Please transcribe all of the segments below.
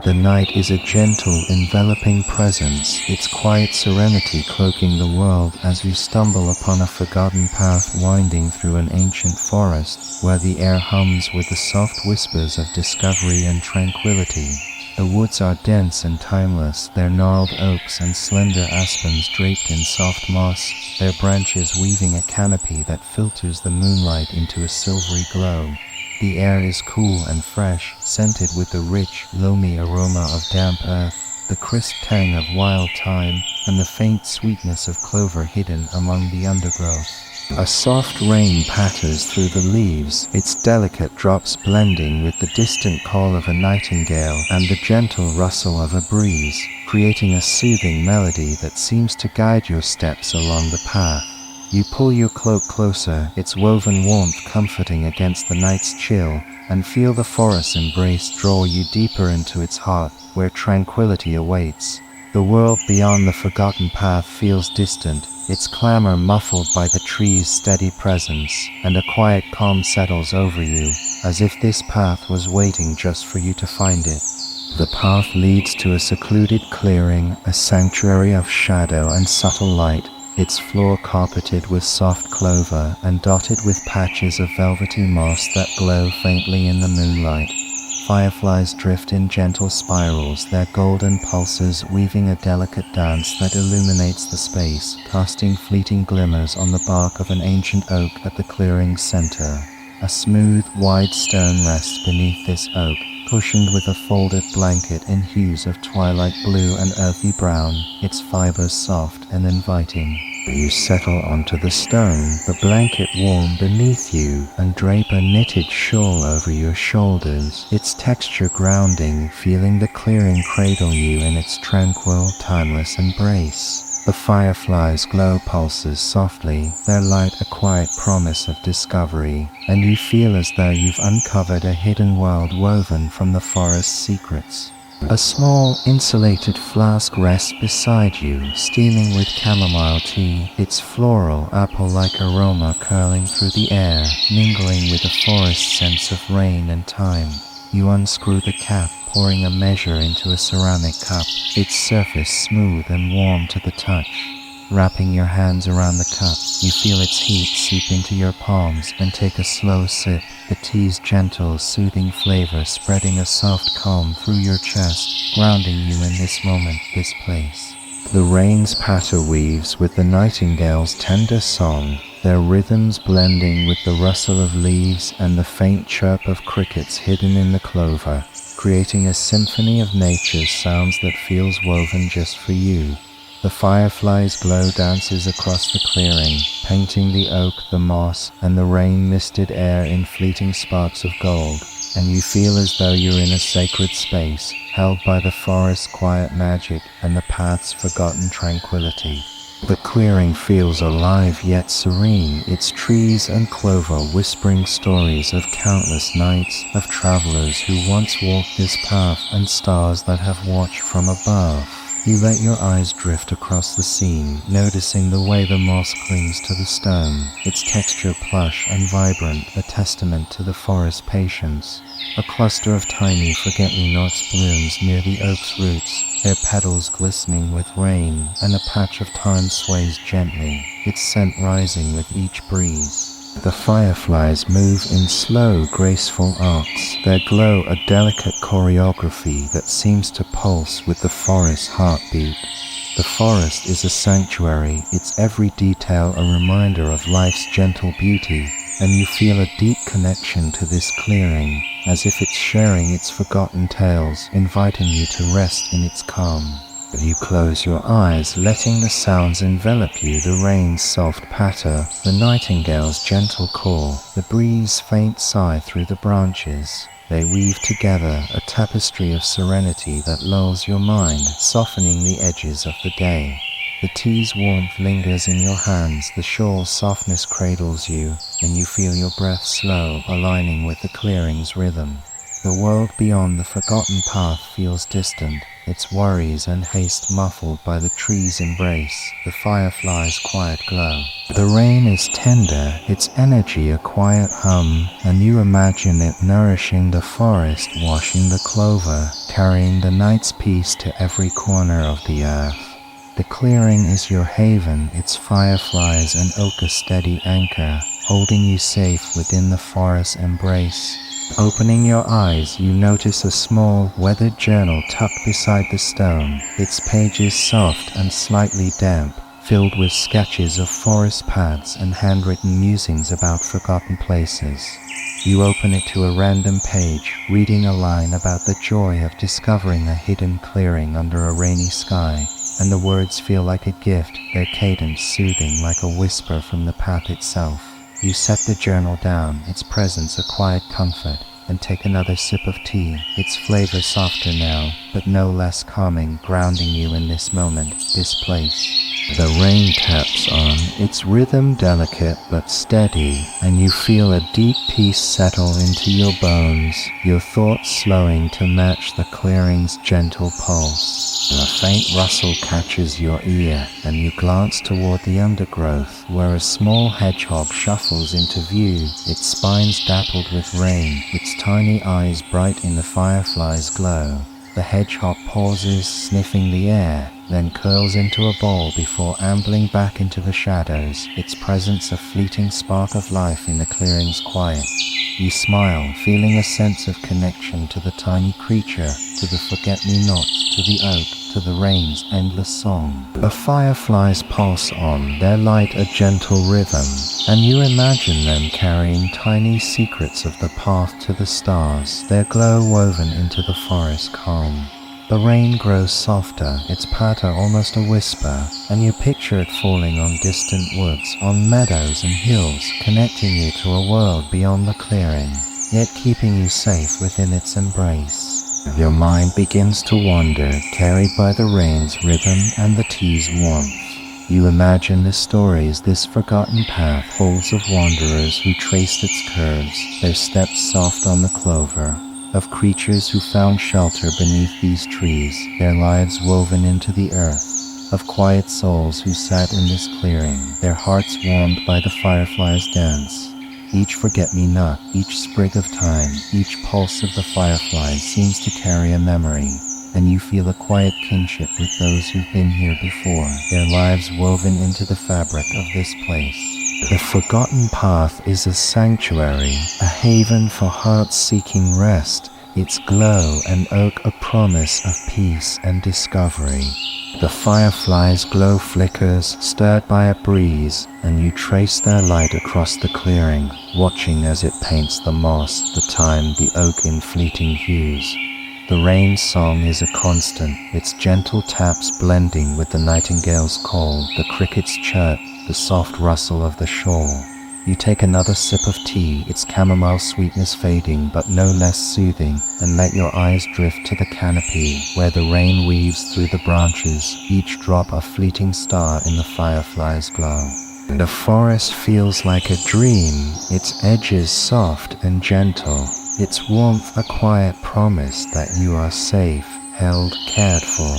The night is a gentle, enveloping presence, its quiet serenity cloaking the world as you stumble upon a forgotten path winding through an ancient forest, where the air hums with the soft whispers of discovery and tranquility. The woods are dense and timeless, their gnarled oaks and slender aspens draped in soft moss, their branches weaving a canopy that filters the moonlight into a silvery glow. The air is cool and fresh, scented with the rich, loamy aroma of damp earth, the crisp tang of wild thyme, and the faint sweetness of clover hidden among the undergrowth. A soft rain patters through the leaves, its delicate drops blending with the distant call of a nightingale and the gentle rustle of a breeze, creating a soothing melody that seems to guide your steps along the path. You pull your cloak closer, its woven warmth comforting against the night's chill, and feel the forest's embrace draw you deeper into its heart, where tranquility awaits. The world beyond the forgotten path feels distant, its clamor muffled by the tree's steady presence, and a quiet calm settles over you, as if this path was waiting just for you to find it. The path leads to a secluded clearing, a sanctuary of shadow and subtle light, its floor carpeted with soft clover and dotted with patches of velvety moss that glow faintly in the moonlight. Fireflies drift in gentle spirals, their golden pulses weaving a delicate dance that illuminates the space, casting fleeting glimmers on the bark of an ancient oak at the clearing's center. A smooth, wide stone rests beneath this oak, cushioned with a folded blanket in hues of twilight blue and earthy brown, its fibers soft and inviting. You settle onto the stone, the blanket warm beneath you, and drape a knitted shawl over your shoulders, its texture grounding, feeling the clearing cradle you in its tranquil, timeless embrace. The fireflies' glow pulses softly, their light a quiet promise of discovery, and you feel as though you've uncovered a hidden world woven from the forest's secrets. A small, insulated flask rests beside you, steaming with chamomile tea, its floral, apple-like aroma curling through the air, mingling with the forest's sense of rain and time. You unscrew the cap, pouring a measure into a ceramic cup, its surface smooth and warm to the touch. Wrapping your hands around the cup, you feel its heat seep into your palms and take a slow sip, the tea's gentle, soothing flavor spreading a soft calm through your chest, grounding you in this moment, this place. The rain's patter weaves with the nightingale's tender song, their rhythms blending with the rustle of leaves and the faint chirp of crickets hidden in the clover, creating a symphony of nature's sounds that feels woven just for you. The fireflies' glow dances across the clearing, painting the oak, the moss, and the rain-misted air in fleeting sparks of gold, and you feel as though you're in a sacred space, held by the forest's quiet magic and the path's forgotten tranquility. The clearing feels alive yet serene, its trees and clover whispering stories of countless nights, of travelers who once walked this path and stars that have watched from above. You let your eyes drift across the scene, noticing the way the moss clings to the stone, its texture plush and vibrant, a testament to the forest's patience. A cluster of tiny forget-me-nots blooms near the oak's roots, their petals glistening with rain, and a patch of thyme sways gently, its scent rising with each breeze. The fireflies move in slow, graceful arcs, their glow a delicate choreography that seems to pulse with the forest's heartbeat. The forest is a sanctuary, its every detail a reminder of life's gentle beauty, and you feel a deep connection to this clearing, as if it's sharing its forgotten tales, inviting you to rest in its calm. You close your eyes, letting the sounds envelop you, the rain's soft patter, the nightingale's gentle call, the breeze's faint sigh through the branches. They weave together a tapestry of serenity that lulls your mind, softening the edges of the day. The tea's warmth lingers in your hands, the shawl's softness cradles you, and you feel your breath slow, aligning with the clearing's rhythm. The world beyond the forgotten path feels distant, its worries and haste muffled by the tree's embrace, the firefly's quiet glow. The rain is tender, its energy a quiet hum, and you imagine it nourishing the forest, washing the clover, carrying the night's peace to every corner of the earth. The clearing is your haven, its fireflies and oak a steady anchor, holding you safe within the forest's embrace. Opening your eyes, you notice a small, weathered journal tucked beside the stone, its pages soft and slightly damp, filled with sketches of forest paths and handwritten musings about forgotten places. You open it to a random page, reading a line about the joy of discovering a hidden clearing under a rainy sky, and the words feel like a gift, their cadence soothing like a whisper from the path itself. You set the journal down, its presence a quiet comfort, and take another sip of tea, its flavor softer now, but no less calming, grounding you in this moment, this place. The rain taps on, its rhythm delicate but steady, and you feel a deep peace settle into your bones, your thoughts slowing to match the clearing's gentle pulse. A faint rustle catches your ear, and you glance toward the undergrowth, where a small hedgehog shuffles into view, its spines dappled with rain, its tiny eyes bright in the firefly's glow. The hedgehog pauses, sniffing the air, then curls into a ball before ambling back into the shadows, its presence a fleeting spark of life in the clearing's quiet. You smile, feeling a sense of connection to the tiny creature, to the forget-me-nots, to the oak, to the rain's endless song. The fireflies pulse on, their light a gentle rhythm, and you imagine them carrying tiny secrets of the path to the stars, their glow woven into the forest calm. The rain grows softer, its patter almost a whisper, and you picture it falling on distant woods, on meadows and hills, connecting you to a world beyond the clearing, yet keeping you safe within its embrace. Your mind begins to wander, carried by the rain's rhythm and the tea's warmth. You imagine the stories this forgotten path holds of wanderers who traced its curves, their steps soft on the clover, of creatures who found shelter beneath these trees, their lives woven into the earth, of quiet souls who sat in this clearing, their hearts warmed by the firefly's dance. Each forget-me-not, each sprig of time, each pulse of the fireflies seems to carry a memory, and you feel a quiet kinship with those who've been here before, their lives woven into the fabric of this place. The forgotten path is a sanctuary, a haven for hearts seeking rest, its glow and oak a promise of peace and discovery. The firefly's glow flickers, stirred by a breeze, and you trace their light across the clearing, watching as it paints the moss, the thyme, the oak in fleeting hues. The rain's song is a constant, its gentle taps blending with the nightingale's call, the cricket's chirp, the soft rustle of the shore. You take another sip of tea, its chamomile sweetness fading but no less soothing, and let your eyes drift to the canopy, where the rain weaves through the branches, each drop a fleeting star in the firefly's glow. The forest feels like a dream, its edges soft and gentle, its warmth a quiet promise that you are safe, held, cared for.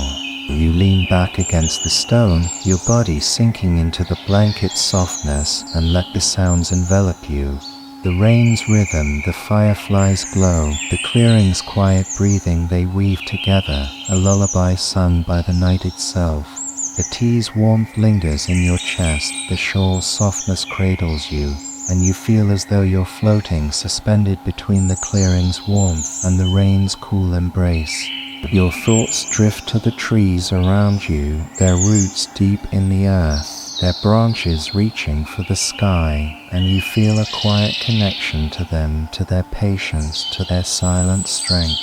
You lean back against the stone, your body sinking into the blanket's softness, and let the sounds envelop you. The rain's rhythm, the firefly's glow, the clearing's quiet breathing they weave together, a lullaby sung by the night itself. The tea's warmth lingers in your chest, the shawl's softness cradles you, and you feel as though you're floating, suspended between the clearing's warmth and the rain's cool embrace. Your thoughts drift to the trees around you, their roots deep in the earth, their branches reaching for the sky, and you feel a quiet connection to them, to their patience, to their silent strength.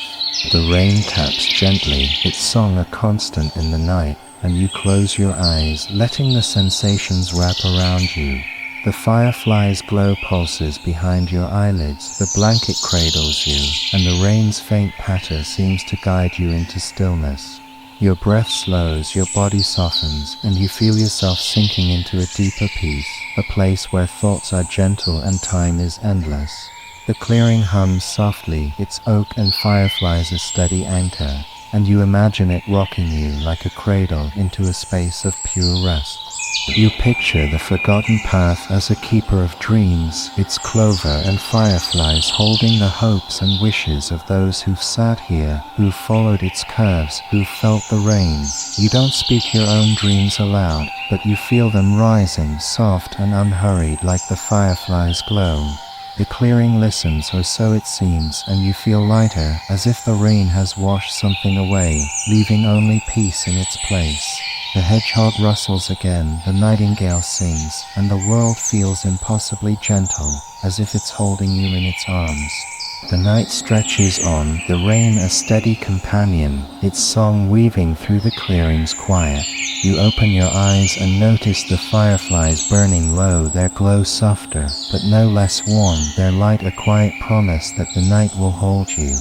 The rain taps gently, its song a constant in the night, and you close your eyes, letting the sensations wrap around you. The firefly's glow pulses behind your eyelids, the blanket cradles you, and the rain's faint patter seems to guide you into stillness. Your breath slows, your body softens, and you feel yourself sinking into a deeper peace, a place where thoughts are gentle and time is endless. The clearing hums softly, its oak and fireflies a steady anchor, and you imagine it rocking you like a cradle into a space of pure rest. You picture the forgotten path as a keeper of dreams, its clover and fireflies holding the hopes and wishes of those who've sat here, who've followed its curves, who've felt the rain. You don't speak your own dreams aloud, but you feel them rising, soft and unhurried like the fireflies' glow. The clearing listens, or so it seems, and you feel lighter, as if the rain has washed something away, leaving only peace in its place. The hedgehog rustles again, the nightingale sings, and the world feels impossibly gentle, as if it's holding you in its arms. The night stretches on, the rain a steady companion, its song weaving through the clearing's quiet. You open your eyes and notice the fireflies burning low, their glow softer, but no less warm, their light a quiet promise that the night will hold you.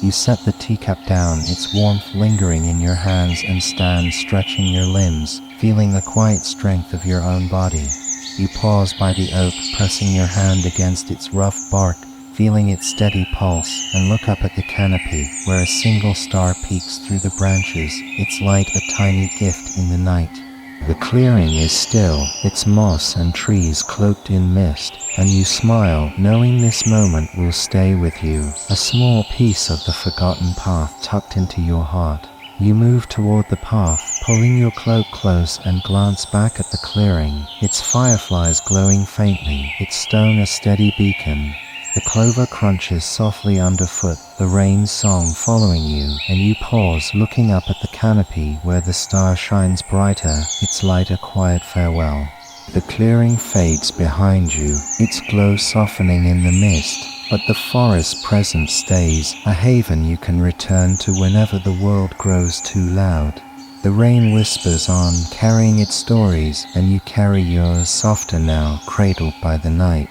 You set the teacup down, its warmth lingering in your hands, and stand stretching your limbs, feeling the quiet strength of your own body. You pause by the oak, pressing your hand against its rough bark, feeling its steady pulse, and look up at the canopy, where a single star peeks through the branches, its light a tiny gift in the night. The clearing is still, its moss and trees cloaked in mist, and you smile, knowing this moment will stay with you, a small piece of the forgotten path tucked into your heart. You move toward the path, pulling your cloak close, and glance back at the clearing, its fireflies glowing faintly, its stone a steady beacon. The clover crunches softly underfoot, the rain's song following you, and you pause, looking up at the canopy where the star shines brighter, its light a quiet farewell. The clearing fades behind you, its glow softening in the mist, but the forest present stays, a haven you can return to whenever the world grows too loud. The rain whispers on, carrying its stories, and you carry yours softer now, cradled by the night.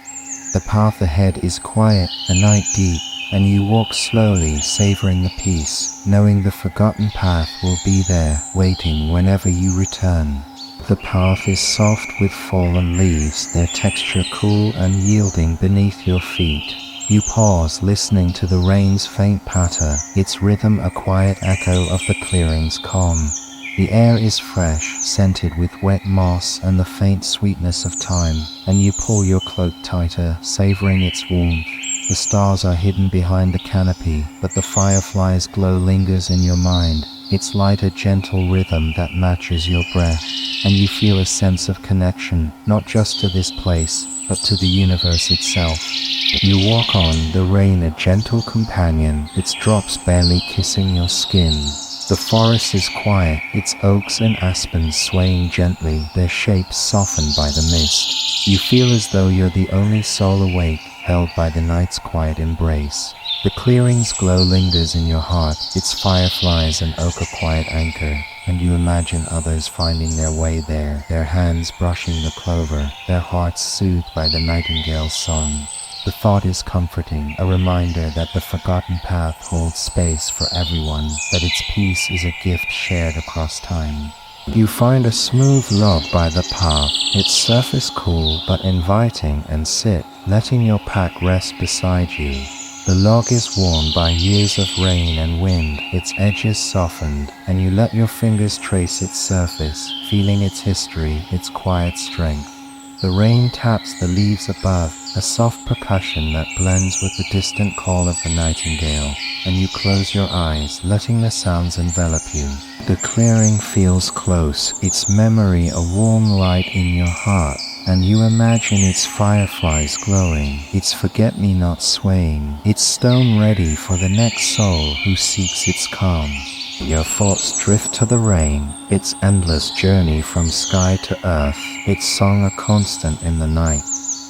The path ahead is quiet, the night deep, and you walk slowly, savoring the peace, knowing the forgotten path will be there, waiting whenever you return. The path is soft with fallen leaves, their texture cool and yielding beneath your feet. You pause, listening to the rain's faint patter, its rhythm a quiet echo of the clearing's calm. The air is fresh, scented with wet moss and the faint sweetness of thyme, and you pull your cloak tighter, savoring its warmth. The stars are hidden behind the canopy, but the firefly's glow lingers in your mind, its light a gentle rhythm that matches your breath, and you feel a sense of connection, not just to this place, but to the universe itself. You walk on, the rain a gentle companion, its drops barely kissing your skin. The forest is quiet, its oaks and aspens swaying gently, their shapes softened by the mist. You feel as though you're the only soul awake, held by the night's quiet embrace. The clearing's glow lingers in your heart, its fireflies an oak a quiet anchor, and you imagine others finding their way there, their hands brushing the clover, their hearts soothed by the nightingale's song. The thought is comforting, a reminder that the forgotten path holds space for everyone, that its peace is a gift shared across time. You find a smooth log by the path, its surface cool but inviting, and sit, letting your pack rest beside you. The log is worn by years of rain and wind, its edges softened, and you let your fingers trace its surface, feeling its history, its quiet strength. The rain taps the leaves above, a soft percussion that blends with the distant call of the nightingale, and you close your eyes, letting the sounds envelop you. The clearing feels close, its memory a warm light in your heart, and you imagine its fireflies glowing, its forget-me-not swaying, its stone ready for the next soul who seeks its calm. Your thoughts drift to the rain, its endless journey from sky to earth, its song a constant in the night.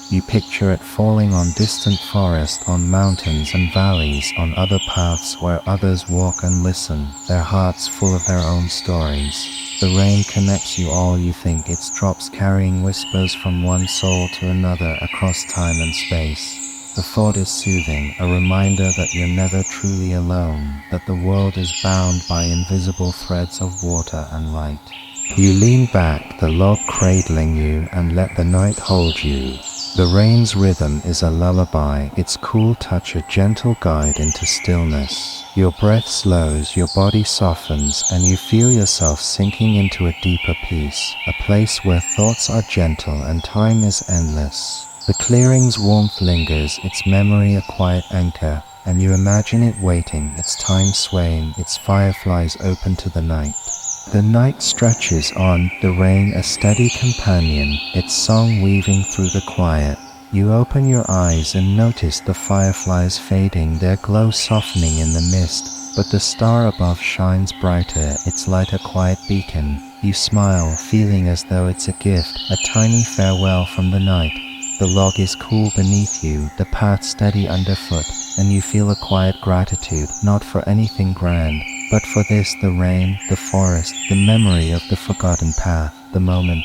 You picture it falling on distant forests, on mountains and valleys, on other paths where others walk and listen, their hearts full of their own stories. The rain connects you all, you think, its drops carrying whispers from one soul to another across time and space. The thought is soothing, a reminder that you're never truly alone, that the world is bound by invisible threads of water and light. You lean back, the log cradling you, and let the night hold you. The rain's rhythm is a lullaby, its cool touch a gentle guide into stillness. Your breath slows, your body softens, and you feel yourself sinking into a deeper peace, a place where thoughts are gentle and time is endless. The clearing's warmth lingers, its memory a quiet anchor, and you imagine it waiting, its time swaying, its fireflies open to the night. The night stretches on, the rain a steady companion, its song weaving through the quiet. You open your eyes and notice the fireflies fading, their glow softening in the mist, but the star above shines brighter, its light a quiet beacon. You smile, feeling as though it's a gift, a tiny farewell from the night. The log is cool beneath you, the path steady underfoot, and you feel a quiet gratitude, not for anything grand, but for this, the rain, the forest, the memory of the forgotten path, the moment.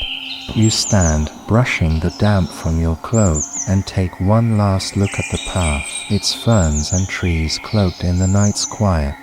You stand, brushing the damp from your cloak, and take one last look at the path, its ferns and trees cloaked in the night's quiet.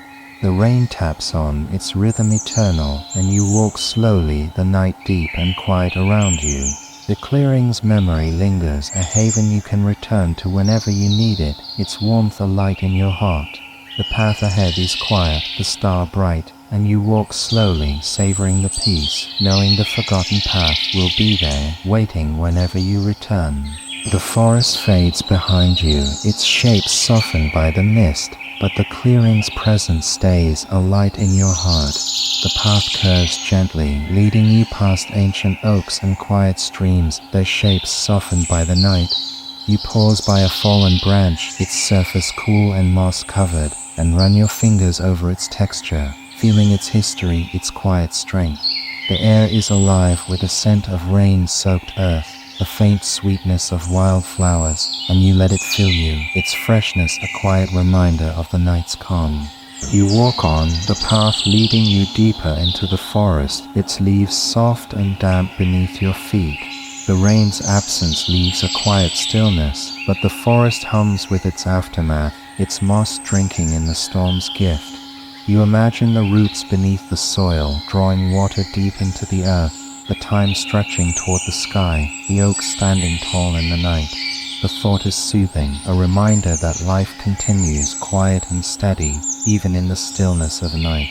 The rain taps on, its rhythm eternal, and you walk slowly, the night deep and quiet around you. The clearing's memory lingers, a haven you can return to whenever you need it, its warmth a light in your heart. The path ahead is quiet, the star bright, and you walk slowly, savoring the peace, knowing the forgotten path will be there, waiting whenever you return. The forest fades behind you, its shape softened by the mist, but the clearing's presence stays, a light in your heart. The path curves gently, leading you past ancient oaks and quiet streams, their shapes softened by the night. You pause by a fallen branch, its surface cool and moss-covered, and run your fingers over its texture, feeling its history, its quiet strength. The air is alive with a scent of rain-soaked earth, a faint sweetness of wildflowers, and you let it fill you, its freshness a quiet reminder of the night's calm. You walk on, the path leading you deeper into the forest, its leaves soft and damp beneath your feet. The rain's absence leaves a quiet stillness, but the forest hums with its aftermath, its moss drinking in the storm's gift. You imagine the roots beneath the soil, drawing water deep into the earth, the time stretching toward the sky, the oaks standing tall in the night. The thought is soothing, a reminder that life continues, quiet and steady, even in the stillness of night.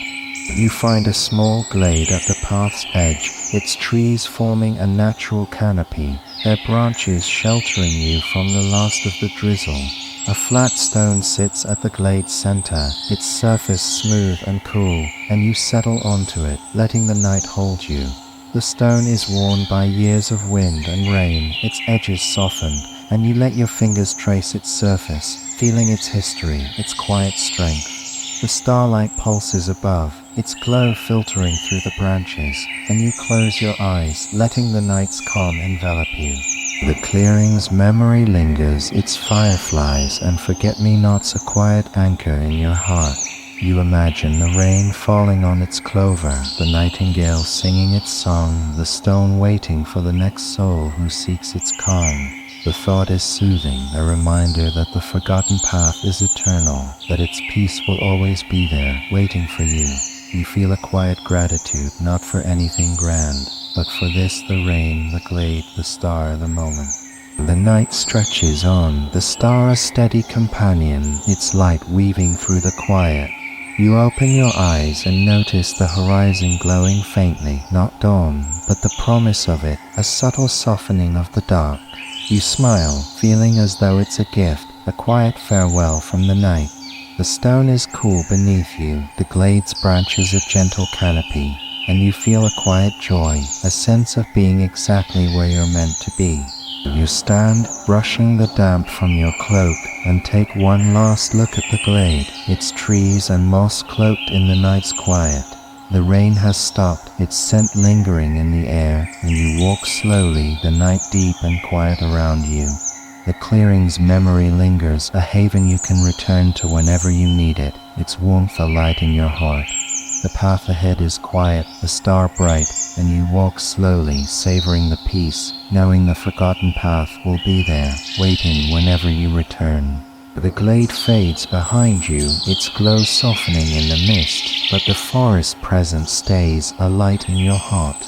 You find a small glade at the path's edge, its trees forming a natural canopy, their branches sheltering you from the last of the drizzle. A flat stone sits at the glade's center, its surface smooth and cool, and you settle onto it, letting the night hold you. The stone is worn by years of wind and rain, its edges softened, and you let your fingers trace its surface, feeling its history, its quiet strength. The starlight pulses above, its glow filtering through the branches, and you close your eyes, letting the night's calm envelop you. The clearing's memory lingers, its fireflies and forget-me-nots a quiet anchor in your heart. You imagine the rain falling on its clover, the nightingale singing its song, the stone waiting for the next soul who seeks its calm. The thought is soothing, a reminder that the forgotten path is eternal, that its peace will always be there, waiting for you. You feel a quiet gratitude, not for anything grand, but for this, the rain, the glade, the star, the moment. The night stretches on, the star a steady companion, its light weaving through the quiet. You open your eyes and notice the horizon glowing faintly, not dawn, but the promise of it, a subtle softening of the dark. You smile, feeling as though it's a gift, a quiet farewell from the night. The stone is cool beneath you, the glade's branches a gentle canopy, and you feel a quiet joy, a sense of being exactly where you're meant to be. You stand, brushing the damp from your cloak, and take one last look at the glade, its trees and moss cloaked in the night's quiet. The rain has stopped, its scent lingering in the air, and you walk slowly, the night deep and quiet around you. The clearing's memory lingers, a haven you can return to whenever you need it, its warmth a light in your heart. The path ahead is quiet, the star bright, and you walk slowly, savoring the peace, knowing the forgotten path will be there, waiting whenever you return. The glade fades behind you, its glow softening in the mist, but the forest presence stays, a light in your heart.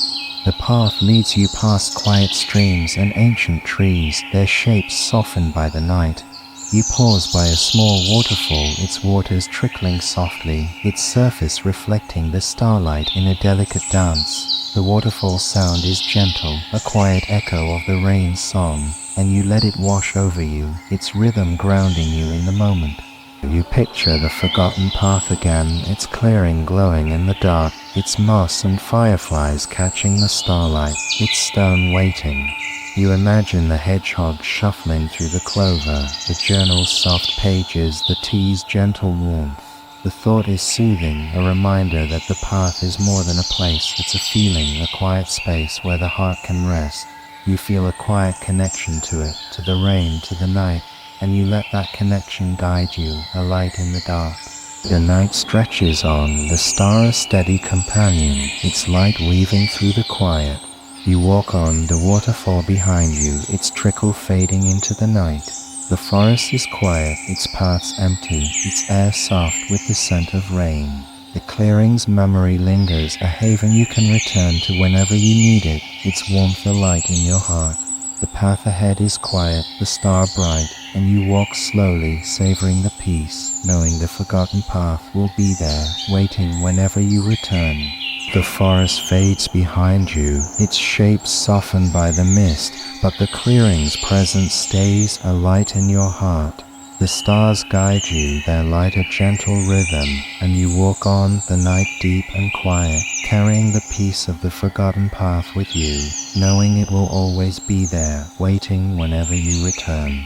The path leads you past quiet streams and ancient trees, their shapes softened by the night. You pause by a small waterfall, its waters trickling softly, its surface reflecting the starlight in a delicate dance. The waterfall sound is gentle, a quiet echo of the rain's song, and you let it wash over you, its rhythm grounding you in the moment. You picture the forgotten path again, its clearing glowing in the dark, its moss and fireflies catching the starlight, its stone waiting. You imagine the hedgehog shuffling through the clover, the journal's soft pages, the tea's gentle warmth. The thought is soothing, a reminder that the path is more than a place, it's a feeling, a quiet space where the heart can rest. You feel a quiet connection to it, to the rain, to the night, and you let that connection guide you, a light in the dark. The night stretches on, the star a steady companion, its light weaving through the quiet. You walk on, the waterfall behind you, its trickle fading into the night. The forest is quiet, its paths empty, its air soft with the scent of rain. The clearing's memory lingers, a haven you can return to whenever you need it, its warmth a light in your heart. The path ahead is quiet, the star bright, and you walk slowly, savoring the peace, knowing the forgotten path will be there, waiting whenever you return. The forest fades behind you, its shape softened by the mist, but the clearing's presence stays, a light in your heart. The stars guide you, their light a gentle rhythm, and you walk on, the night deep and quiet, carrying the peace of the forgotten path with you, knowing it will always be there, waiting whenever you return.